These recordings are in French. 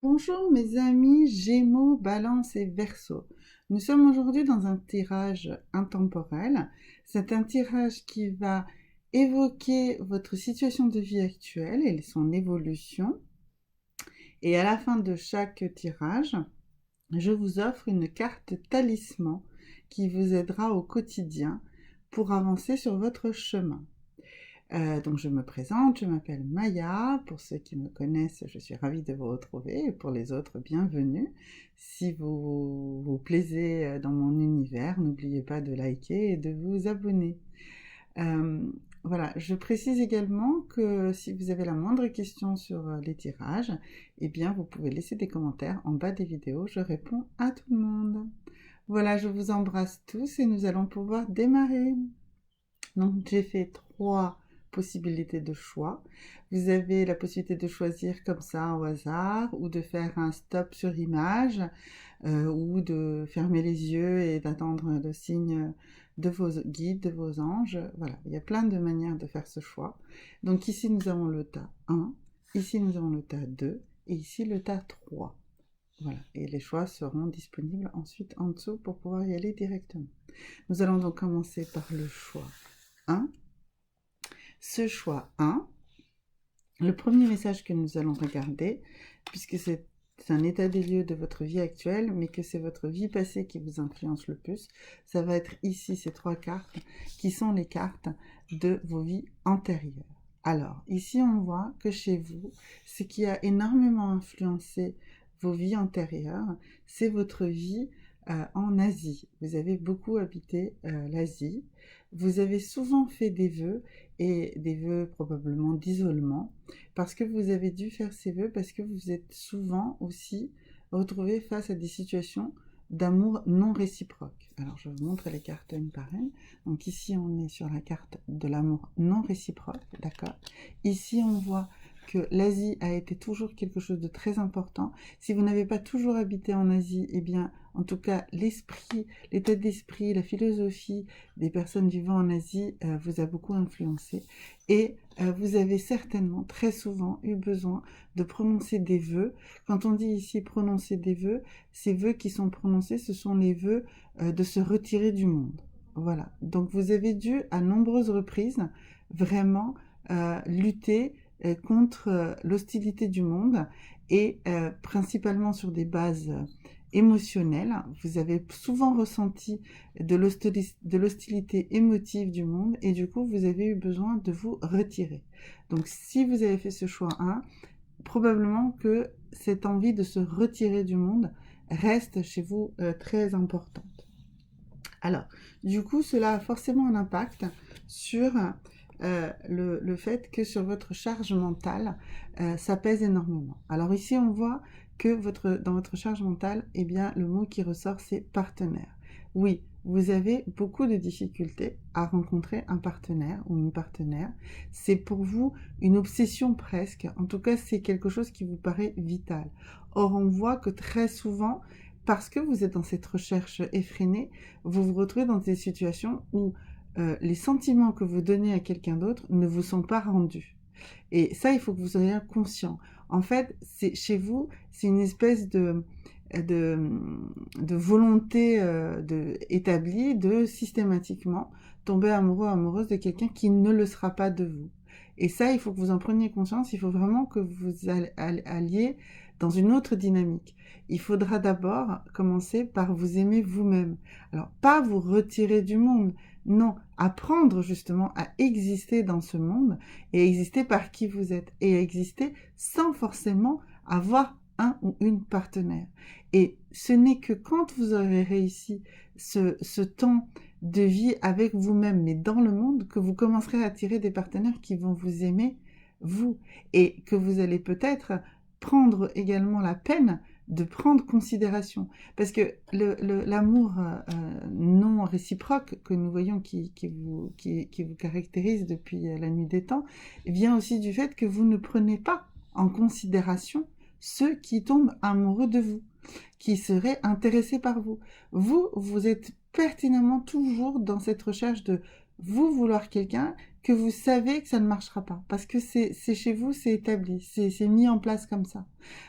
Bonjour mes amis Gémeaux, Balance et Verseau. Nous sommes aujourd'hui dans un tirage intemporel. C'est un tirage qui va évoquer votre situation de vie actuelle et son évolution. Et à la fin de chaque tirage, je vous offre une carte talisman qui vous aidera au quotidien pour avancer sur votre chemin. Donc je me présente, je m'appelle Maya. Pour ceux qui me connaissent, je suis ravie de vous retrouver. Et pour les autres, bienvenue. Si vous vous plaisez dans mon univers, n'oubliez pas de liker et de vous abonner. Euh, voilà, je précise également que si vous avez la moindre question sur les tirages, eh bien vous pouvez laisser des commentaires en bas des vidéos. Je réponds à tout le monde. Voilà, je vous embrasse tous et nous allons pouvoir démarrer. Donc j'ai fait 3 possibilités de choix. Vous avez la possibilité de choisir comme ça au hasard ou de faire un stop sur image ou de fermer les yeux et d'attendre le signe de vos guides, de vos anges. Voilà, il y a plein de manières de faire ce choix. Donc ici nous avons le tas 1, ici nous avons le tas 2 et ici le tas 3. Voilà, et les choix seront disponibles ensuite en dessous pour pouvoir y aller directement. Nous allons donc commencer par le choix 1. Ce choix 1, le premier message que nous allons regarder, puisque c'est un état des lieux de votre vie actuelle, mais que c'est votre vie passée qui vous influence le plus, ça va être ici ces 3 cartes qui sont les cartes de vos vies antérieures. Alors, ici on voit que chez vous, ce qui a énormément influencé vos vies antérieures, c'est votre vie en Asie. Vous avez beaucoup habité l'Asie. Vous avez souvent fait des vœux, et des vœux probablement d'isolement, parce que vous avez dû faire ces vœux, parce que vous êtes souvent aussi retrouvé face à des situations d'amour non réciproque. Alors je vous montre les cartes une par une. Donc ici on est sur la carte de l'amour non réciproque, d'accord. Ici on voit que l'Asie a été toujours quelque chose de très important. Si vous n'avez pas toujours habité en Asie, eh bien, en tout cas, l'esprit, l'état d'esprit, la philosophie des personnes vivant en Asie vous a beaucoup influencé. Et vous avez certainement, très souvent, eu besoin de prononcer des vœux. Quand on dit ici prononcer des vœux, ces vœux qui sont prononcés, ce sont les vœux de se retirer du monde. Voilà. Donc vous avez dû, à nombreuses reprises, vraiment lutter contre l'hostilité du monde et principalement sur des bases émotionnelles. Vous avez souvent ressenti de l'hostilité émotive du monde et du coup vous avez eu besoin de vous retirer. Donc si vous avez fait ce choix 1, probablement que cette envie de se retirer du monde reste chez vous très importante. Alors, du coup, cela a forcément un impact sur le fait que sur votre charge mentale, ça pèse énormément. Alors ici, on voit que dans votre charge mentale, eh bien, le mot qui ressort, c'est partenaire. Oui, vous avez beaucoup de difficultés à rencontrer un partenaire ou une partenaire. C'est pour vous une obsession presque. En tout cas, c'est quelque chose qui vous paraît vital. Or, on voit que très souvent, parce que vous êtes dans cette recherche effrénée, vous vous retrouvez dans des situations où les sentiments que vous donnez à quelqu'un d'autre ne vous sont pas rendus. Et ça, il faut que vous soyez conscient. En fait, chez vous, c'est une espèce de, de volonté établie de systématiquement tomber amoureux, amoureuse de quelqu'un qui ne le sera pas de vous. Et ça, il faut que vous en preniez conscience. Il faut vraiment que vous alliez dans une autre dynamique. Il faudra d'abord commencer par vous aimer vous-même. Alors, pas vous retirer du monde, non, apprendre justement à exister dans ce monde et exister par qui vous êtes et exister sans forcément avoir un ou une partenaire. Et ce n'est que quand vous aurez réussi ce temps de vie avec vous-même, mais dans le monde, que vous commencerez à attirer des partenaires qui vont vous aimer, vous, et que vous allez peut-être prendre également la peine de prendre considération. Parce que l'amour non réciproque que nous voyons qui vous caractérise depuis la nuit des temps, vient aussi du fait que vous ne prenez pas en considération ceux qui tombent amoureux de vous, qui seraient intéressés par vous. Vous êtes pertinemment toujours dans cette recherche de vous vouloir quelqu'un que vous savez que ça ne marchera pas. Parce que c'est chez vous, c'est établi, c'est mis en place comme ça.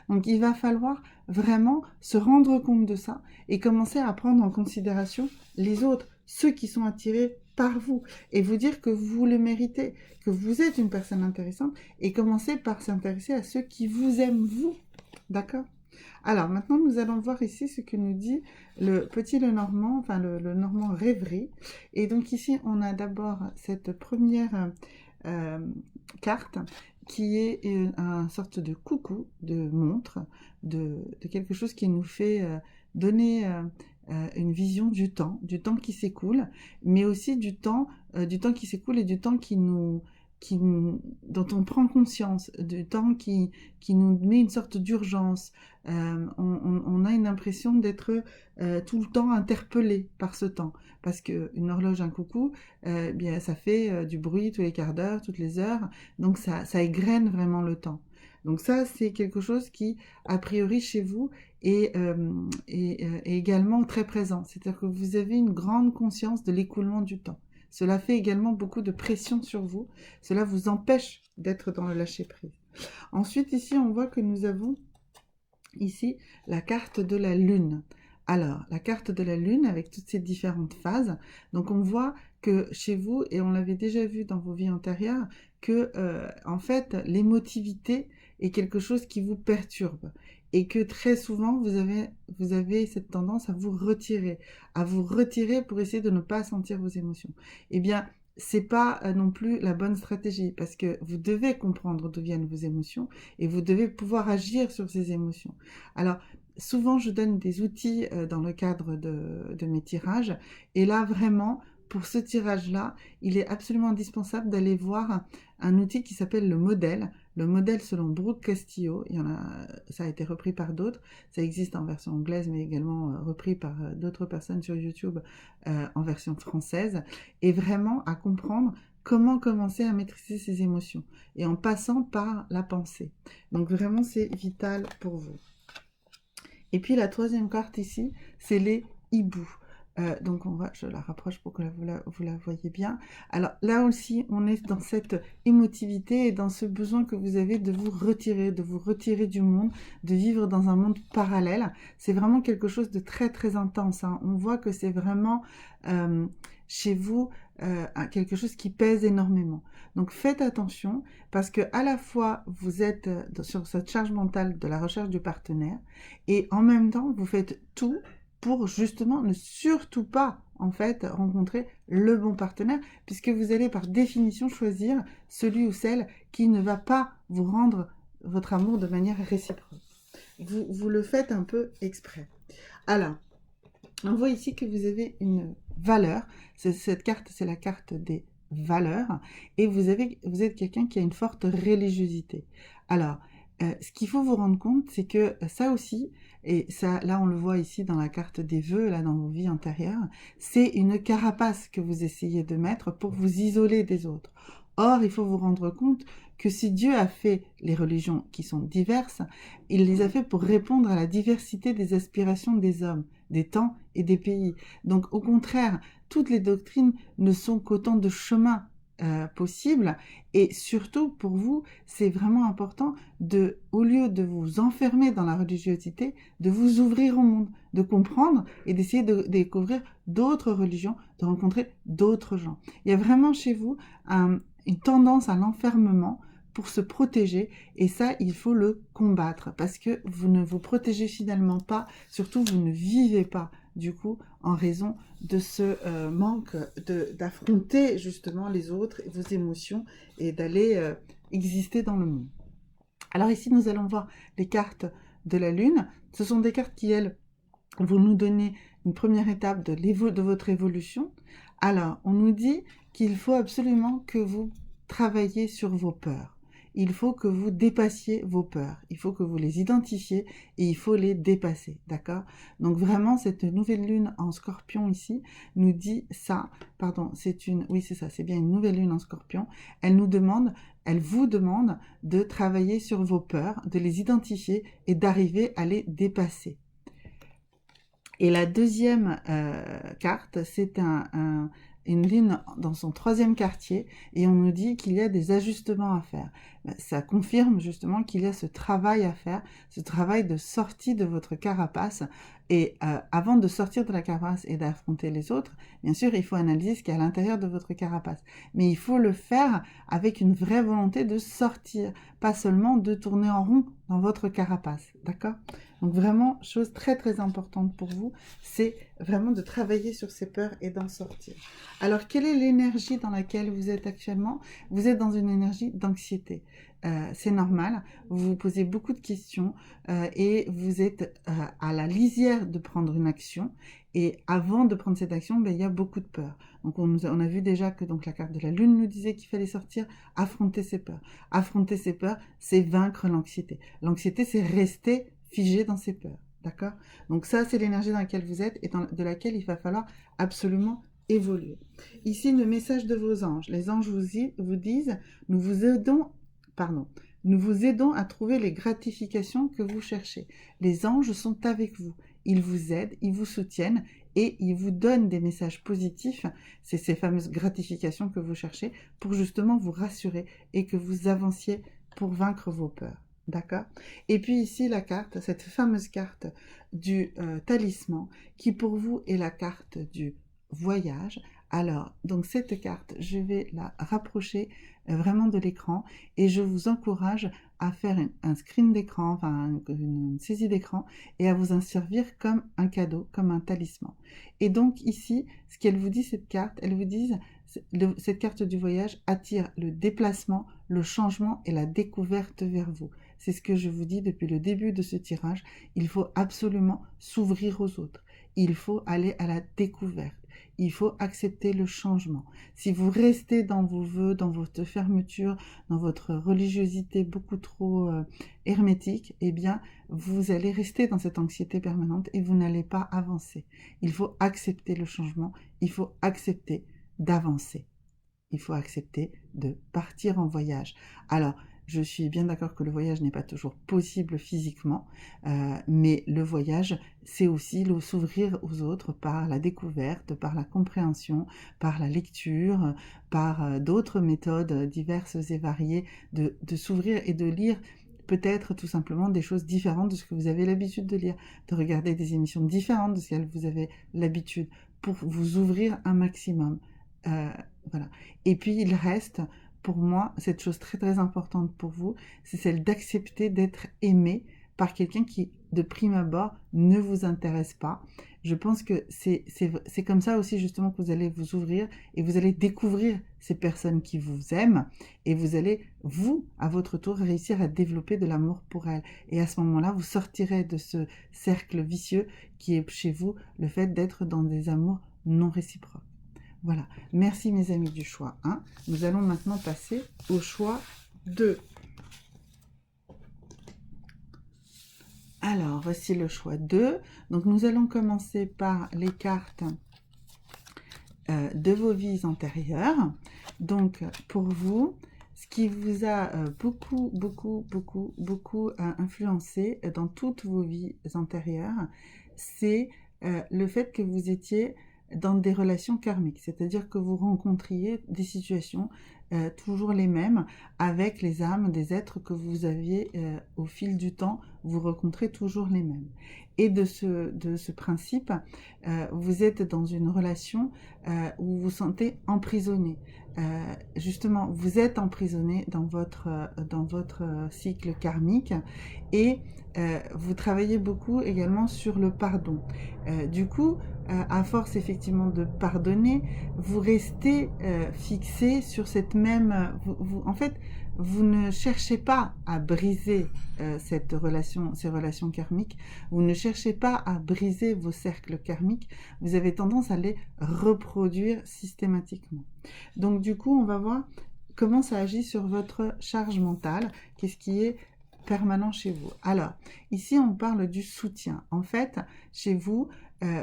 Donc il va falloir vraiment se rendre compte de ça et commencer à prendre en considération les autres, ceux qui sont attirés par vous, et vous dire que vous le méritez, que vous êtes une personne intéressante, et commencer par s'intéresser à ceux qui vous aiment vous. D'accord ? Alors maintenant, nous allons voir ici ce que nous dit le petit Lenormand, enfin le Normand rêverie. Et donc ici, on a d'abord cette première euh, carte qui est une sorte de coucou, de montre, de quelque chose qui nous fait donner une vision du temps qui s'écoule, mais aussi du temps qui s'écoule et du temps dont on prend conscience, du temps qui nous met une sorte d'urgence. On a une impression d'être tout le temps interpellé par ce temps, parce qu'une horloge, un coucou, bien, ça fait du bruit tous les quarts d'heure, toutes les heures, donc ça égrène vraiment le temps. Donc ça, c'est quelque chose qui, a priori, chez vous, est également très présent. C'est-à-dire que vous avez une grande conscience de l'écoulement du temps. Cela fait également beaucoup de pression sur vous. Cela vous empêche d'être dans le lâcher-prise. Ensuite, ici, on voit que nous avons ici la carte de la Lune. Alors, la carte de la Lune avec toutes ces différentes phases. Donc, on voit que chez vous, et on l'avait déjà vu dans vos vies antérieures, que en fait, l'émotivité est quelque chose qui vous perturbe. Et que très souvent, vous avez cette tendance à vous retirer pour essayer de ne pas sentir vos émotions. Eh bien, c'est pas non plus la bonne stratégie, parce que vous devez comprendre d'où viennent vos émotions et vous devez pouvoir agir sur ces émotions. Alors, souvent, je donne des outils dans le cadre de mes tirages, et là, vraiment, pour ce tirage-là, il est absolument indispensable d'aller voir un outil qui s'appelle le modèle. Le modèle selon Brooke Castillo, ça a été repris par d'autres, ça existe en version anglaise, mais également repris par d'autres personnes sur YouTube en version française, et vraiment à comprendre comment commencer à maîtriser ses émotions, et en passant par la pensée. Donc vraiment, c'est vital pour vous. Et puis la troisième carte ici, c'est les hiboux. Donc je la rapproche pour que vous la voyez bien. Alors là aussi, on est dans cette émotivité et dans ce besoin que vous avez de vous retirer du monde, de vivre dans un monde parallèle. C'est vraiment quelque chose de très très intense, hein. On voit que c'est vraiment chez vous quelque chose qui pèse énormément. Donc faites attention, parce que à la fois vous êtes sur cette charge mentale de la recherche du partenaire, et en même temps vous faites tout pour justement ne surtout pas en fait rencontrer le bon partenaire, puisque vous allez par définition choisir celui ou celle qui ne va pas vous rendre votre amour de manière réciproque. Vous le faites un peu exprès. Alors, on voit ici que vous avez une valeur. Cette carte, c'est la carte des valeurs. Et vous êtes quelqu'un qui a une forte religiosité. Alors, ce qu'il faut vous rendre compte, c'est que ça aussi, et ça, là on le voit ici dans la carte des vœux, là dans vos vies antérieures, c'est une carapace que vous essayez de mettre pour vous isoler des autres. Or, il faut vous rendre compte que si Dieu a fait les religions qui sont diverses, il les a fait pour répondre à la diversité des aspirations des hommes, des temps et des pays. Donc au contraire, toutes les doctrines ne sont qu'autant de chemins possibles, et surtout pour vous, c'est vraiment important au lieu de vous enfermer dans la religiosité, de vous ouvrir au monde, de comprendre et d'essayer de découvrir d'autres religions, de rencontrer d'autres gens. Il y a vraiment chez vous une tendance à l'enfermement pour se protéger, et ça, il faut le combattre, parce que vous ne vous protégez finalement pas, surtout vous ne vivez pas, du coup, en raison de ce manque d'affronter justement les autres, vos émotions, et d'aller exister dans le monde. Alors ici, nous allons voir les cartes de la Lune. Ce sont des cartes qui, elles, vont nous donner une première étape de votre évolution. Alors, on nous dit qu'il faut absolument que vous travailliez sur vos peurs. Il faut que vous dépassiez vos peurs. Il faut que vous les identifiez et il faut les dépasser, d'accord? Donc vraiment, cette nouvelle lune en Scorpion ici nous dit ça. Pardon, oui, c'est ça, c'est bien une nouvelle lune en Scorpion. Elle vous demande de travailler sur vos peurs, de les identifier et d'arriver à les dépasser. Et la deuxième carte, c'est une lune dans son 3e quartier, et on nous dit qu'il y a des ajustements à faire. Ça confirme justement qu'il y a ce travail à faire, ce travail de sortie de votre carapace. Et avant de sortir de la carapace et d'affronter les autres, bien sûr, il faut analyser ce qu'il y a à l'intérieur de votre carapace. Mais il faut le faire avec une vraie volonté de sortir, pas seulement de tourner en rond dans votre carapace, d'accord? Donc vraiment, chose très très importante pour vous, c'est vraiment de travailler sur ces peurs et d'en sortir. Alors, quelle est l'énergie dans laquelle vous êtes actuellement? Vous êtes dans une énergie d'anxiété. C'est normal, vous vous posez beaucoup de questions et vous êtes à la lisière de prendre une action. Et avant de prendre cette action, il y a beaucoup de peur. Donc on a vu déjà que donc la carte de la lune nous disait qu'il fallait sortir, affronter ses peurs. Affronter ses peurs, c'est vaincre l'anxiété. L'anxiété, c'est rester figé dans ses peurs. D'accord? Donc ça, c'est l'énergie dans laquelle vous êtes et de laquelle il va falloir absolument évoluer. Ici, le message de vos anges. Les anges vous disent, nous vous aidons à trouver les gratifications que vous cherchez. Les anges sont avec vous. Ils vous aident, ils vous soutiennent et ils vous donnent des messages positifs. C'est ces fameuses gratifications que vous cherchez pour justement vous rassurer et que vous avanciez pour vaincre vos peurs. D'accord? Et puis ici, la carte, cette fameuse carte du talisman, qui pour vous est la carte du voyage. Alors, donc cette carte, je vais la rapprocher vraiment de l'écran et je vous encourage à faire un screen d'écran, enfin une saisie d'écran et à vous en servir comme un cadeau, comme un talisman. Et donc ici, ce qu'elle vous dit cette carte, elle vous dit cette carte du voyage attire le déplacement, le changement et la découverte vers vous. C'est ce que je vous dis depuis le début de ce tirage. Il faut absolument s'ouvrir aux autres. Il faut aller à la découverte. Il faut accepter le changement. Si vous restez dans vos vœux, dans votre fermeture, dans votre religiosité beaucoup trop hermétique, eh bien, vous allez rester dans cette anxiété permanente et vous n'allez pas avancer. Il faut accepter le changement. Il faut accepter d'avancer. Il faut accepter de partir en voyage. Alors, je suis bien d'accord que le voyage n'est pas toujours possible physiquement, mais le voyage, c'est aussi s'ouvrir aux autres par la découverte, par la compréhension, par la lecture, par d'autres méthodes diverses et variées, de s'ouvrir et de lire peut-être tout simplement des choses différentes de ce que vous avez l'habitude de lire, de regarder des émissions différentes de ce que vous avez l'habitude, pour vous ouvrir un maximum. Voilà. Et puis il reste, pour moi, cette chose très très importante pour vous, c'est celle d'accepter d'être aimé par quelqu'un qui, de prime abord, ne vous intéresse pas. Je pense que c'est comme ça aussi justement que vous allez vous ouvrir et vous allez découvrir ces personnes qui vous aiment et vous allez, vous, à votre tour, réussir à développer de l'amour pour elles. Et à ce moment-là, vous sortirez de ce cercle vicieux qui est chez vous, le fait d'être dans des amours non réciproques. Voilà, merci mes amis du choix 1. Nous allons maintenant passer au choix 2. Alors, voici le choix 2. Donc, nous allons commencer par les cartes de vos vies antérieures. Donc, pour vous, ce qui vous a beaucoup influencé dans toutes vos vies antérieures, c'est le fait que vous étiez dans des relations karmiques, c'est-à-dire que vous rencontriez des situations toujours les mêmes avec les âmes des êtres que vous aviez au fil du temps, vous rencontrez toujours les mêmes. Et de ce principe, vous êtes dans une relation où vous vous sentez emprisonné. Justement, vous êtes emprisonné dans votre cycle karmique et vous travaillez beaucoup également sur le pardon. Du coup, à force effectivement de pardonner, vous restez fixé sur cette même... en fait, vous ne cherchez pas à briser ces relations karmiques, vous ne cherchez pas à briser vos cercles karmiques, vous avez tendance à les reproduire systématiquement. Donc du coup, on va voir comment ça agit sur votre charge mentale, qu'est-ce qui est permanent chez vous. Alors, ici, on parle du soutien. En fait, chez vous,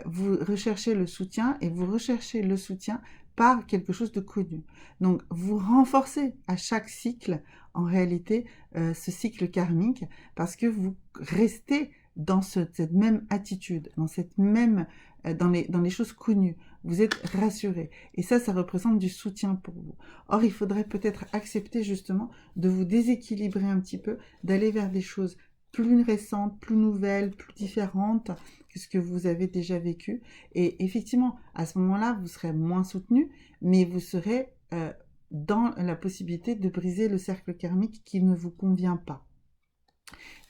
vous recherchez le soutien et vous recherchez le soutien par quelque chose de connu. Donc, vous renforcez à chaque cycle, en réalité, ce cycle karmique parce que vous restez dans cette même attitude, dans cette même, dans les choses connues. Vous êtes rassuré. Et ça représente du soutien pour vous. Or, il faudrait peut-être accepter justement de vous déséquilibrer un petit peu, d'aller vers des choses plus récentes, plus nouvelles, plus différentes que ce que vous avez déjà vécu. Et effectivement, à ce moment-là, vous serez moins soutenu, mais vous serez dans la possibilité de briser le cercle karmique qui ne vous convient pas.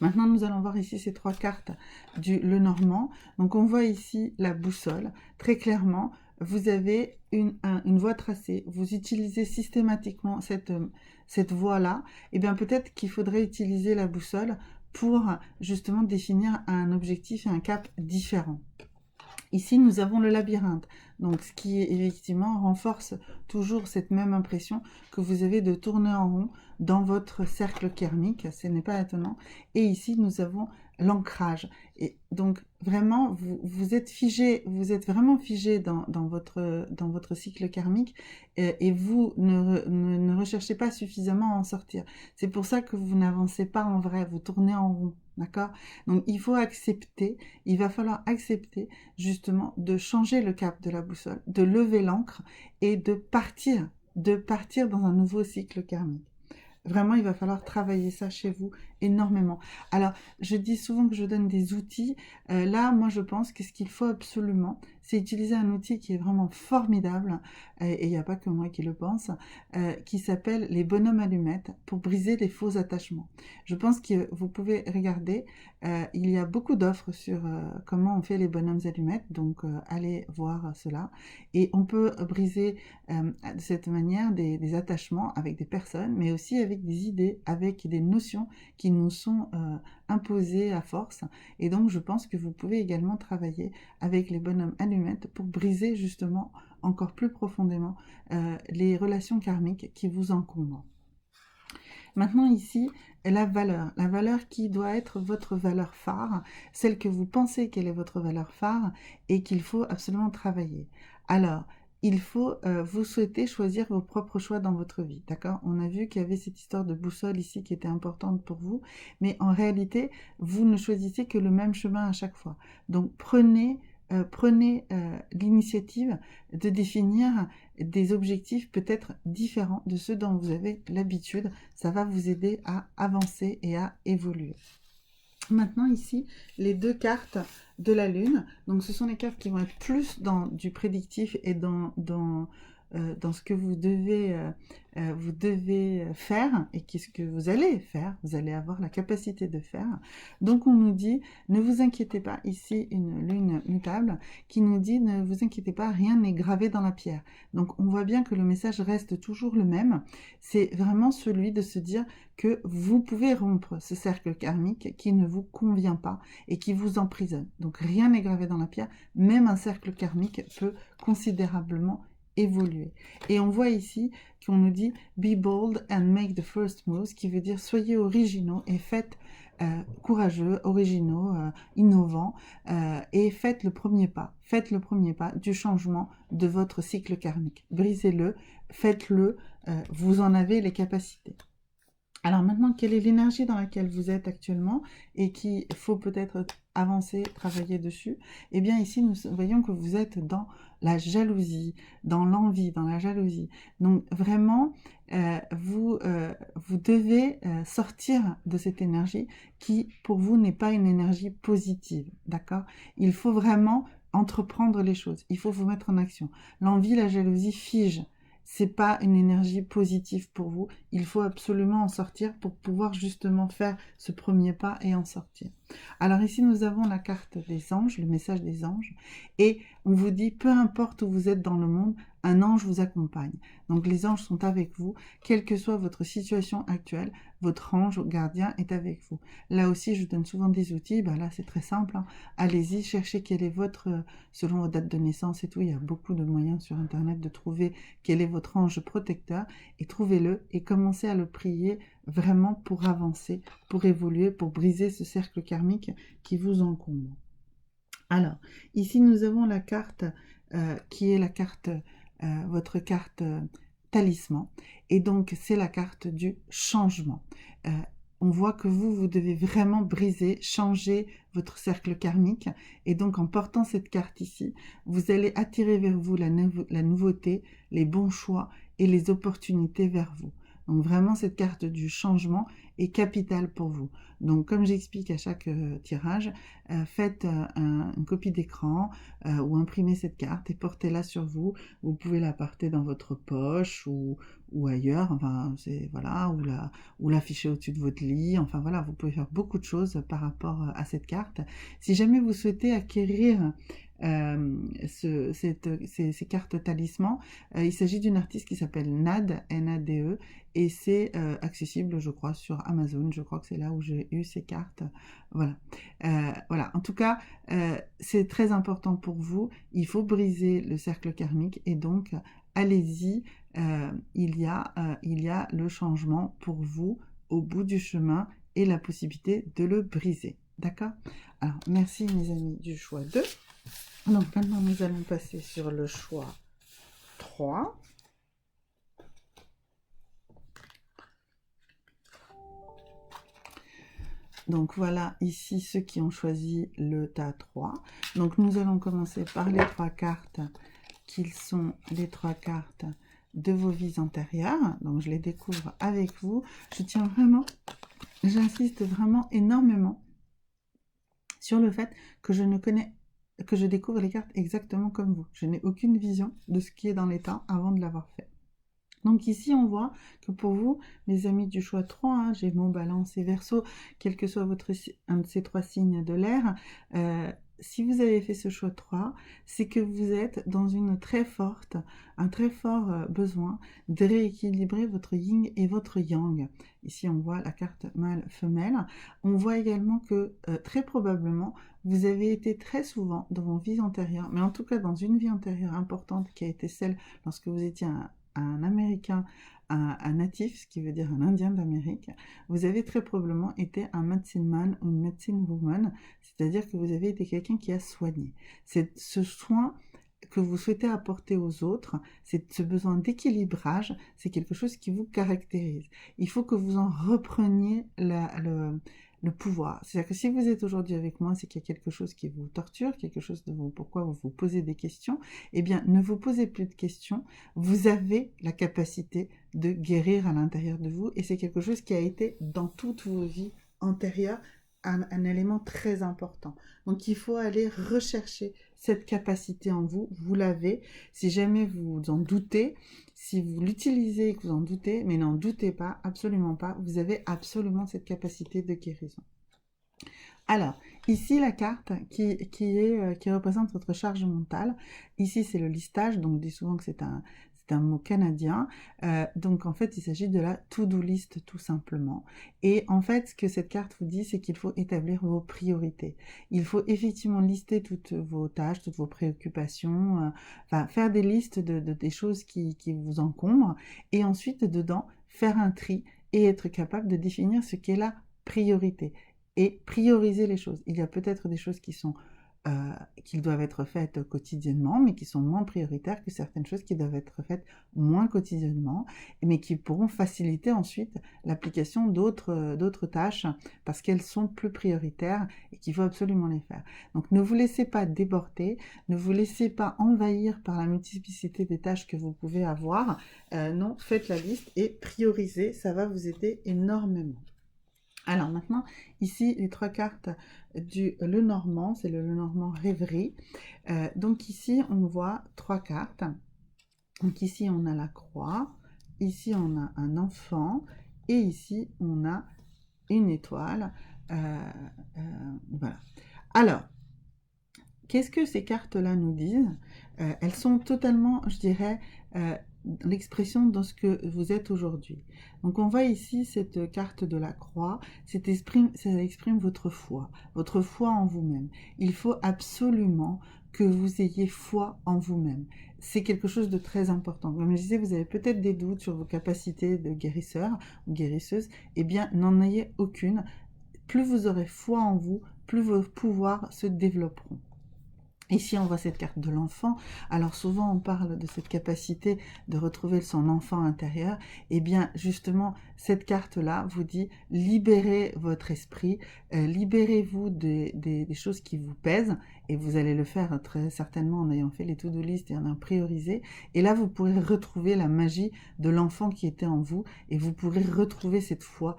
Maintenant, nous allons voir ici ces 3 cartes du Lenormand. Donc, on voit ici la boussole. Très clairement, vous avez une voie tracée. Vous utilisez systématiquement cette voie-là. Et bien, peut-être qu'il faudrait utiliser la boussole pour justement définir un objectif et un cap différent. Ici, nous avons le labyrinthe, donc ce qui effectivement renforce toujours cette même impression que vous avez de tourner en rond dans votre cercle karmique, ce n'est pas étonnant. Et ici, nous avons l'ancrage. Et donc, vraiment, vous êtes figé, vous êtes vraiment figé dans votre cycle karmique et vous ne recherchez pas suffisamment à en sortir. C'est pour ça que vous n'avancez pas en vrai, vous tournez en rond, d'accord? Donc, il faut accepter, il va falloir accepter justement de changer le cap de la boussole, de lever l'ancre et de partir dans un nouveau cycle karmique. Vraiment, il va falloir travailler ça chez vous énormément. Alors, je dis souvent que je donne des outils. Là, moi, je pense que ce qu'il faut absolument, c'est utiliser un outil qui est vraiment formidable, et il n'y a pas que moi qui le pense, qui s'appelle les bonhommes allumettes pour briser les faux attachements. Je pense que vous pouvez regarder, il y a beaucoup d'offres sur comment on fait les bonhommes allumettes, donc allez voir cela. Et on peut briser de cette manière des attachements avec des personnes, mais aussi avec des idées, avec des notions qui nous sont imposées à force. Et donc, je pense que vous pouvez également travailler avec les bonhommes allumettes pour briser justement encore plus profondément les relations karmiques qui vous encombrent. Maintenant ici, la valeur qui doit être votre valeur phare, celle que vous pensez qu'elle est votre valeur phare et qu'il faut absolument travailler. Alors, il faut, vous souhaitez choisir vos propres choix dans votre vie, d'accord? On a vu qu'il y avait cette histoire de boussole ici qui était importante pour vous, mais en réalité, vous ne choisissez que le même chemin à chaque fois. Donc, prenez l'initiative de définir des objectifs peut-être différents de ceux dont vous avez l'habitude. Ça va vous aider à avancer et à évoluer. Maintenant ici, les 2 cartes de la Lune. Donc ce sont les cartes qui vont être plus dans du prédictif et dans ce que vous devez faire et qu'est-ce que vous allez faire. Vous allez avoir la capacité de faire. Donc on nous dit, ne vous inquiétez pas, ici une lune mutable qui nous dit, ne vous inquiétez pas, rien n'est gravé dans la pierre. Donc on voit bien que le message reste toujours le même. C'est vraiment celui de se dire que vous pouvez rompre ce cercle karmique qui ne vous convient pas et qui vous emprisonne. Donc rien n'est gravé dans la pierre, même un cercle karmique peut considérablement évoluer. Et on voit ici qu'on nous dit « Be bold and make the first move », ce qui veut dire « Soyez originaux et faites courageux, originaux, innovants, et faites le premier pas. Faites le premier pas du changement de votre cycle karmique. Brisez-le, faites-le, vous en avez les capacités. » Alors maintenant, quelle est l'énergie dans laquelle vous êtes actuellement et qu'il faut peut-être avancer, travailler dessus? Eh bien ici, nous voyons que vous êtes dans la jalousie, dans l'envie, dans la jalousie. Donc vraiment, vous devez sortir de cette énergie qui, pour vous, n'est pas une énergie positive, d'accord? Il faut vraiment entreprendre les choses, il faut vous mettre en action. L'envie, la jalousie fige. C'est pas une énergie positive pour vous. Il faut absolument en sortir pour pouvoir justement faire ce premier pas et en sortir. Alors ici, nous avons la carte des anges, le message des anges. Et on vous dit, peu importe où vous êtes dans le monde, un ange vous accompagne. Donc les anges sont avec vous, quelle que soit votre situation actuelle, votre ange gardien est avec vous. Là aussi, je donne souvent des outils, ben là c'est très simple, hein. Allez-y, cherchez quel est votre, selon vos dates de naissance et tout, il y a beaucoup de moyens sur internet de trouver quel est votre ange protecteur, et trouvez-le et commencez à le prier vraiment pour avancer, pour évoluer, pour briser ce cercle karmique qui vous encombre. Alors, ici nous avons la carte qui est la carte, votre carte talisman, et donc c'est la carte du changement. on voit que vous devez vraiment briser, changer votre cercle karmique. Et donc, en portant cette carte ici, vous allez attirer vers vous la nouveauté, les bons choix et les opportunités vers vous. Donc, vraiment, cette carte du changement est capitale pour vous. Donc, comme j'explique à chaque tirage, faites une copie d'écran ou imprimez cette carte et portez-la sur vous. Vous pouvez la porter dans votre poche ou ailleurs, enfin, voilà, ou l'afficher au-dessus de votre lit. Enfin voilà, vous pouvez faire beaucoup de choses par rapport à cette carte. Si jamais vous souhaitez acquérir ces cartes talismans, il s'agit d'une artiste qui s'appelle Nade, N-A-D-E, et c'est accessible, je crois, sur Amazon. Je crois que c'est là où j'ai eu ces cartes. Voilà. Voilà. En tout cas, c'est très important pour vous. Il faut briser le cercle karmique et donc allez-y. Il y a le changement pour vous au bout du chemin et la possibilité de le briser. D'accord? Alors, merci mes amis du choix 2. Donc, maintenant, nous allons passer sur le choix 3. Donc, voilà ici ceux qui ont choisi le tas 3. Donc, nous allons commencer par les 3 cartes qui sont les 3 cartes de vos vies antérieures. Donc, je les découvre avec vous. Je tiens vraiment, j'insiste vraiment énormément sur le fait que je découvre les cartes exactement comme vous. Je n'ai aucune vision de ce qui est dans l'état avant de l'avoir fait. Donc ici, on voit que pour vous, mes amis du choix 3, Gémeaux, Balance et Verseau, quel que soit un de ces 3 signes de l'air, si vous avez fait ce choix 3, c'est que vous êtes dans un très fort besoin de rééquilibrer votre yin et votre yang. Ici, on voit la carte mâle-femelle. On voit également que très probablement, vous avez été très souvent dans vos vies antérieures, mais en tout cas dans une vie antérieure importante qui a été celle lorsque vous étiez un Américain, un natif, ce qui veut dire un Indien d'Amérique, vous avez très probablement été un medicine man ou une medicine woman, c'est-à-dire que vous avez été quelqu'un qui a soigné. C'est ce soin que vous souhaitez apporter aux autres, c'est ce besoin d'équilibrage, c'est quelque chose qui vous caractérise. Il faut que vous en repreniez le pouvoir. C'est-à-dire que si vous êtes aujourd'hui avec moi, c'est qu'il y a quelque chose qui vous torture, quelque chose de vous, pourquoi vous vous posez des questions. Eh bien, ne vous posez plus de questions. Vous avez la capacité de guérir à l'intérieur de vous et c'est quelque chose qui a été dans toutes vos vies antérieures un élément très important. Donc, il faut aller rechercher cette capacité en vous. Vous l'avez. Si jamais vous en doutez, si vous l'utilisez et que vous en doutez, mais n'en doutez pas, absolument pas, vous avez absolument cette capacité de guérison. Alors, ici, la carte qui représente votre charge mentale. Ici, c'est le listage, donc on dit souvent que c'est un mot canadien. Donc, en fait, il s'agit de la to-do list, tout simplement. Et en fait, ce que cette carte vous dit, c'est qu'il faut établir vos priorités. Il faut effectivement lister toutes vos tâches, toutes vos préoccupations, faire des listes des choses qui vous encombrent, et ensuite, dedans, faire un tri et être capable de définir ce qu'est la priorité. Et prioriser les choses. Il y a peut-être des choses qui doivent être faites quotidiennement, mais qui sont moins prioritaires que certaines choses qui doivent être faites moins quotidiennement, mais qui pourront faciliter ensuite l'application d'autres tâches, parce qu'elles sont plus prioritaires et qu'il faut absolument les faire. Donc ne vous laissez pas déborder, ne vous laissez pas envahir par la multiplicité des tâches que vous pouvez avoir. Non, faites la liste et priorisez, ça va vous aider énormément. Alors maintenant, ici, les 3 cartes du Lenormand, c'est le Lenormand Rêverie. Donc ici, on voit 3 cartes. Donc ici, on a la croix, ici, on a un enfant, et ici, on a une étoile. Voilà. Alors, qu'est-ce que ces cartes-là nous disent? Elles sont totalement, je dirais, l'expression de ce que vous êtes aujourd'hui. Donc on voit ici cette carte de la croix, ça exprime votre foi en vous-même. Il faut absolument que vous ayez foi en vous-même. C'est quelque chose de très important. Comme je disais, vous avez peut-être des doutes sur vos capacités de guérisseur ou guérisseuse, eh bien n'en ayez aucune. Plus vous aurez foi en vous, plus vos pouvoirs se développeront. Ici, on voit cette carte de l'enfant. Alors souvent, on parle de cette capacité de retrouver son enfant intérieur. Eh bien, justement, cette carte-là vous dit libérez votre esprit, libérez-vous des choses qui vous pèsent, et vous allez le faire très certainement en ayant fait les to-do list et en ayant priorisé. Et là, vous pourrez retrouver la magie de l'enfant qui était en vous, et vous pourrez retrouver cette foi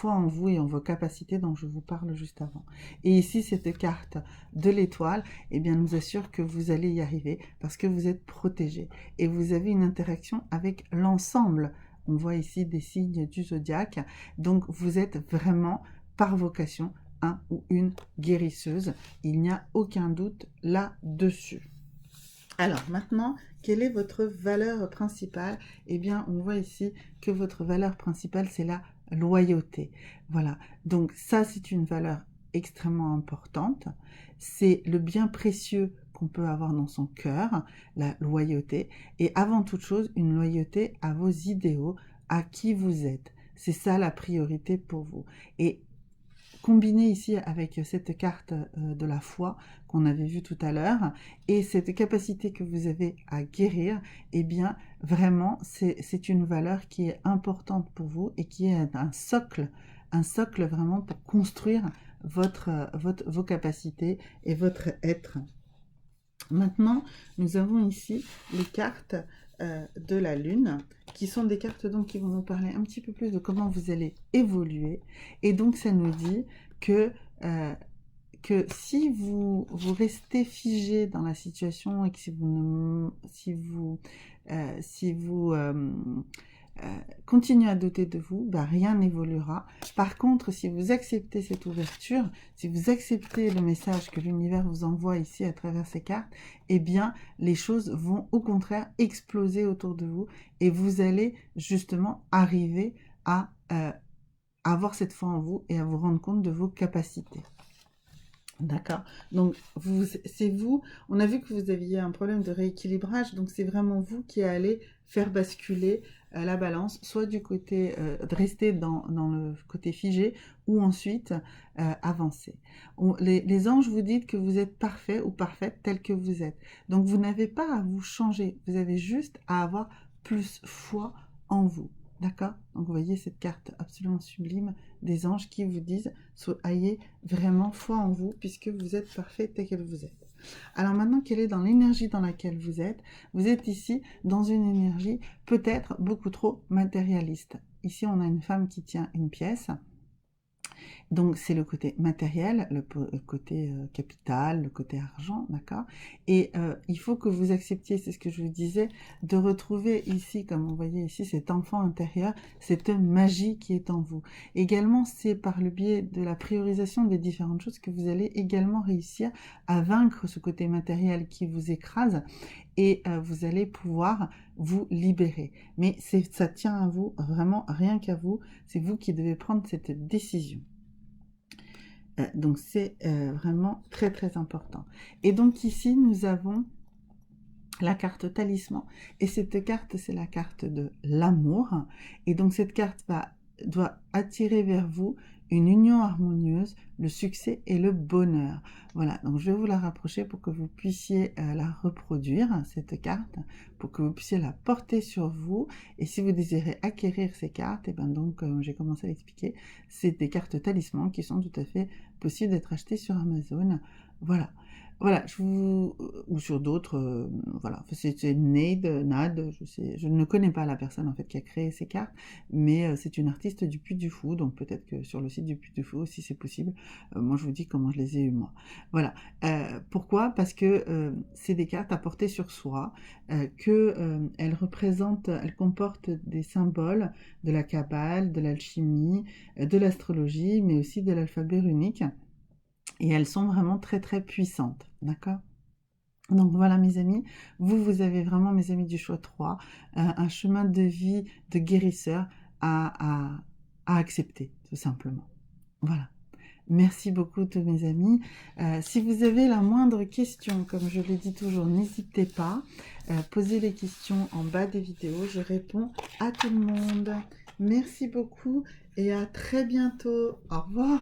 en vous et en vos capacités dont je vous parle juste avant. Et ici, cette carte de l'étoile, eh bien, nous assure que vous allez y arriver parce que vous êtes protégé et vous avez une interaction avec l'ensemble. On voit ici des signes du zodiaque, donc vous êtes vraiment par vocation un ou une guérisseuse. Il n'y a aucun doute là-dessus. Alors maintenant, quelle est votre valeur principale? Eh bien, on voit ici que votre valeur principale, c'est la loyauté. Voilà, donc ça, c'est une valeur extrêmement importante. C'est le bien précieux qu'on peut avoir dans son cœur, la loyauté. Et avant toute chose, une loyauté à vos idéaux, à qui vous êtes. C'est ça la priorité pour vous. Et combiné ici avec cette carte de la foi qu'on avait vue tout à l'heure et cette capacité que vous avez à guérir, eh bien vraiment c'est une valeur qui est importante pour vous et qui est un socle vraiment pour construire vos capacités et votre être. Maintenant, nous avons ici les cartes de la Lune, qui sont des cartes donc qui vont nous parler un petit peu plus de comment vous allez évoluer. Et donc, ça nous dit que si vous restez figé dans la situation et que si vous continuez à douter de vous, bah, rien n'évoluera. Par contre, si vous acceptez cette ouverture, si vous acceptez le message que l'univers vous envoie ici à travers ces cartes, eh bien, les choses vont au contraire exploser autour de vous et vous allez justement arriver à avoir cette foi en vous et à vous rendre compte de vos capacités. D'accord. Donc, c'est vous, on a vu que vous aviez un problème de rééquilibrage, donc c'est vraiment vous qui allez faire basculer la balance, soit du côté de rester dans le côté figé, ou ensuite avancer. Les anges vous disent que vous êtes parfait ou parfaite tel que vous êtes. Donc, vous n'avez pas à vous changer, vous avez juste à avoir plus foi en vous. D'accord? Donc vous voyez cette carte absolument sublime des anges qui vous disent ayez vraiment foi en vous puisque vous êtes parfait tel que vous êtes. Alors maintenant quelle est dans l'énergie dans laquelle vous êtes? Vous êtes ici dans une énergie peut-être beaucoup trop matérialiste. Ici on a une femme qui tient une pièce. Donc c'est le côté matériel, le côté capital, le côté argent, d'accord? Et il faut que vous acceptiez, c'est ce que je vous disais, de retrouver ici, comme vous voyez ici, cet enfant intérieur, cette magie qui est en vous. Également, c'est par le biais de la priorisation des différentes choses que vous allez également réussir à vaincre ce côté matériel qui vous écrase et vous allez pouvoir vous libérer. Mais ça tient à vous, vraiment rien qu'à vous, c'est vous qui devez prendre cette décision. Donc c'est vraiment très très important. Et donc ici nous avons la carte talisman. Et cette carte c'est la carte de l'amour. Et donc cette carte doit attirer vers vous une union harmonieuse, le succès et le bonheur. Voilà, donc je vais vous la rapprocher pour que vous puissiez la reproduire, cette carte, pour que vous puissiez la porter sur vous. Et si vous désirez acquérir ces cartes, et bien donc, comme j'ai commencé à l'expliquer, c'est des cartes talismans qui sont tout à fait possibles d'être achetées sur Amazon. Voilà. Voilà, ou sur d'autres, voilà, c'est Nad, je ne connais pas la personne en fait qui a créé ces cartes, mais c'est une artiste du Puy du Fou, donc peut-être que sur le site du Puy du Fou, si c'est possible, moi je vous dis comment je les ai eues moi. Voilà, pourquoi? Parce que c'est des cartes à porter sur soi, elles comportent des symboles de la Kabbale, de l'alchimie, de l'astrologie, mais aussi de l'alphabet runique. Et elles sont vraiment très très puissantes, d'accord? Donc voilà mes amis, vous avez vraiment mes amis du choix 3, un chemin de vie de guérisseur à accepter, tout simplement. Voilà. Merci beaucoup tous mes amis. Si vous avez la moindre question, comme je le dis toujours, n'hésitez pas. Posez les questions en bas des vidéos, je réponds à tout le monde. Merci beaucoup et à très bientôt. Au revoir.